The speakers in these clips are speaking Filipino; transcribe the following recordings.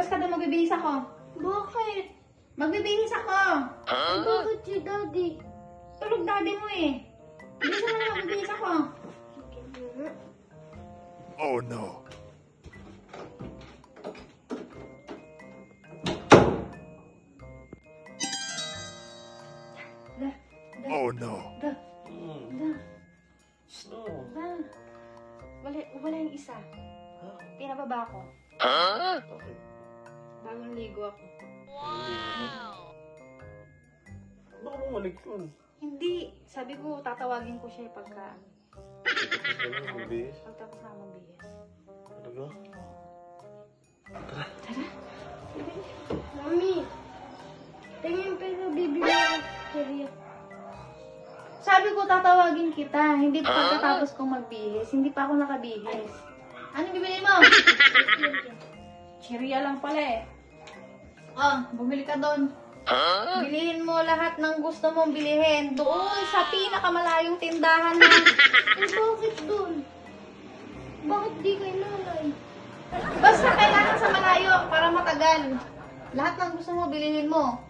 Labas ka doon, magbibihis ako. Bakit? Magbibihis ako. Bakit si Daddy? Tulog daddy mo eh. Bilisan mo na, magbibihis ako. Oh no. Oh no. Da. Da. Oh. Da. Wala yung isa. Pinababa ko. Okay. Bagong ligo ako. Baka bumalik yun. Hindi. Sabi ko, tatawagin ko siya pagka... Tapos na lang, mabihis. Pagtapos na magbihis. Talaga? Mami, tingin pero bibili ako serya. Sabi ko, tatawagin kita. Hindi pa pagkatapos kong magbihis. Hindi pa ako nakabihis. Anong bibili mo? Cheria lang pala eh. Oh, bumili ka doon. Bilihin mo lahat ng gusto mong bilihin. Doon sa pinakamalayong tindahan na. Eh, bakit dun? Bakit di kay nanay? Basta kailangan sa malayo para matagal. Lahat ng gusto mo, bilihin mo.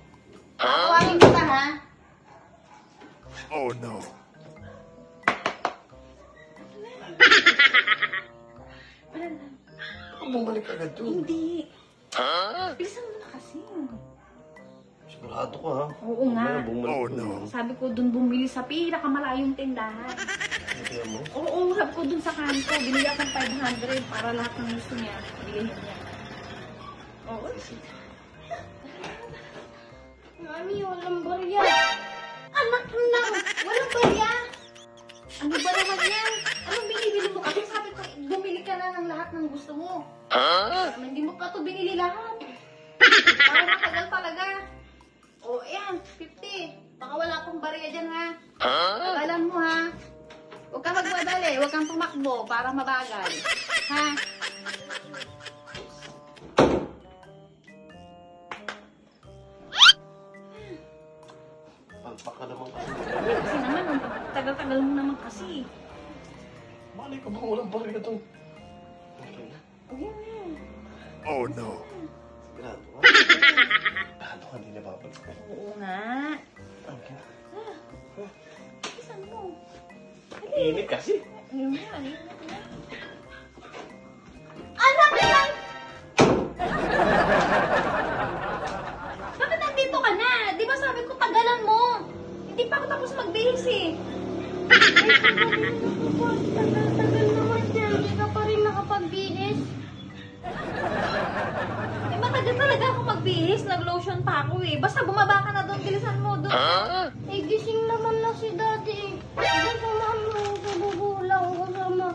Tatawagin kita ha. Oh no. Bumalik agad yun. Hindi. Bilisan mo na kasi. Sigurado ka ha? Oo nga. Mamaya bumalik Oh yun. no. Sabi ko doon bumili sa pinakamalayong tindahan. Kaya mo? Oo, sabi ko doon sa kanto. Binili akong 500 para lahat ng gusto niya. Bilihin niya. Oo. Mami, walang barya. Anak na! Walang barya! Ano ba naman yan? Anong binibili mo? Kasi sabi ko, bumili ka na ng lahat ng gusto mo. Hindi mo pa ito binili lahat. Para matagal talaga. O, ayan, 50. Baka wala pong barya dyan, ha? Tagalan mo, ha? Huwag kang magmadali. Huwag kang tumakbo para mabagal. Ha? Palpak ka naman kasi. Kasi naman, ang tagal-tagal mo naman kasi. Malay ka bang walang barya doon? Okay na. Ayan, ayan. Oh no. Sigurado ka? Paano ka hindi nababalik ka? Oo nga. Okay na. Isan mo. Init kasi. Ayun na, ayun na. Anak lang! Bakit nandito ka na? Di ba sabi ko tagalan mo? Hindi pa ako tapos magbihis eh. Tagal naman dyan. Hindi ka pa rin nakapagbihis. Eh matagal talaga ako magbihis. Nag-lotion pa ako eh. Basta bumaba ka na doon. Bilisan mo doon. Eh, gising naman na si Daddy eh. Diyan sa mami ko sa bubulang kasama.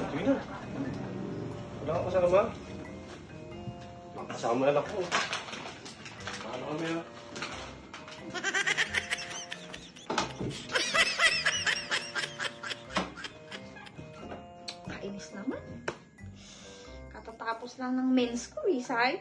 Sige na. Wala kang kasama. Makasama na lang ko. Paano kami ha? Kainis naman. Katatapos lang ng mens ko eh, Sai.